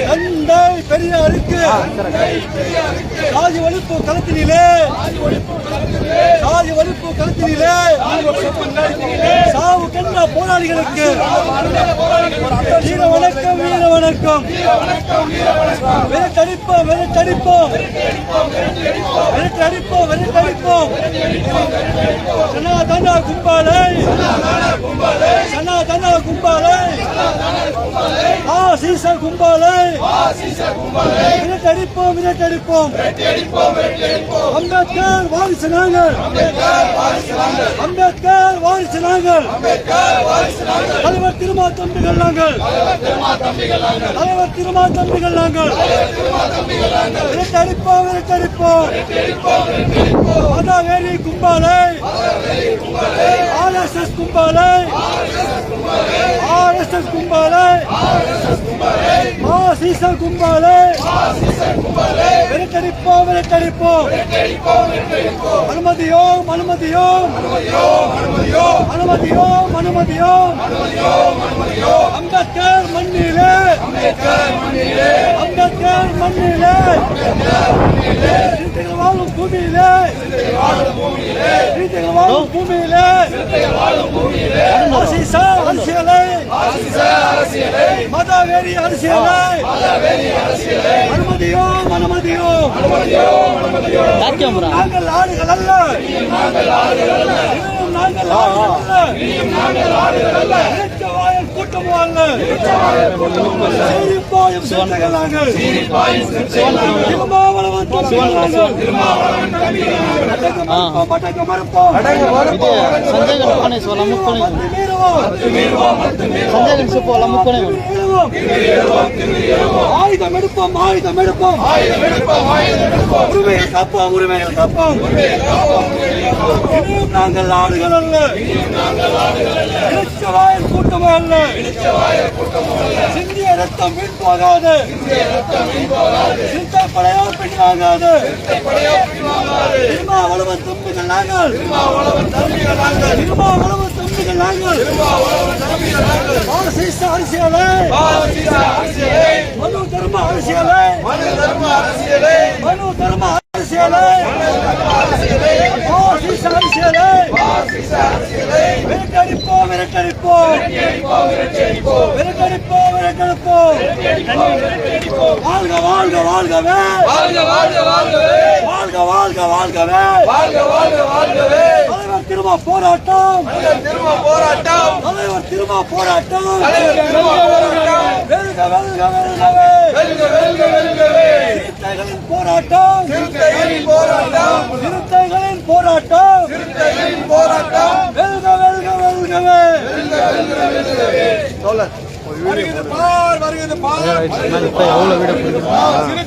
தந்தை பெரியாருக்கு சாதி ஒழிப்பு களத்தினிலே சாவு கண்ட போராளிகளுக்கு வீர வணக்கம் வெறுத்தடிப்போம் சனாதன கும்பலை ஆசிச கும்பலை விரட்டடிப்போம் அம்பேத்கர் வாரிசு நாங்கள் தலைவர் திருமா தம்பிகள் நாங்கள் விரட்டடிப்போம் மதவெறி கும்பலை RSS கும்பலை ஆசிச கும்பலை விரட்டடிப்போம் அனுமதியோம் அம்பேத்கர் மண்ணிலே வாழும் பூமியிலே அரசியலை மதவெறி அரசியலை அனுமதியோம் நாங்கள் ஆளுகள் அல்ல கூட்டம் அல்ல ஆயுதம் எடுப்போம் உரிமையை காப்போம் நாங்கள் ஆளுகள் அல்ல கூட்டம் அல்ல சிந்திய ரத்தம் வீண் போகாது சிறுத்தைப்படையோ பின்னாகாது திருமாவளவன் தம்பிகள் நாங்கள் அரசியலை மனு தர்ம அரசியலை விரட்டடிப்போம் வாழ்கவே தலைவர் திருமா போராட்டம் சிறுத்தைகளின் போராட்டம் வருகிறது பார்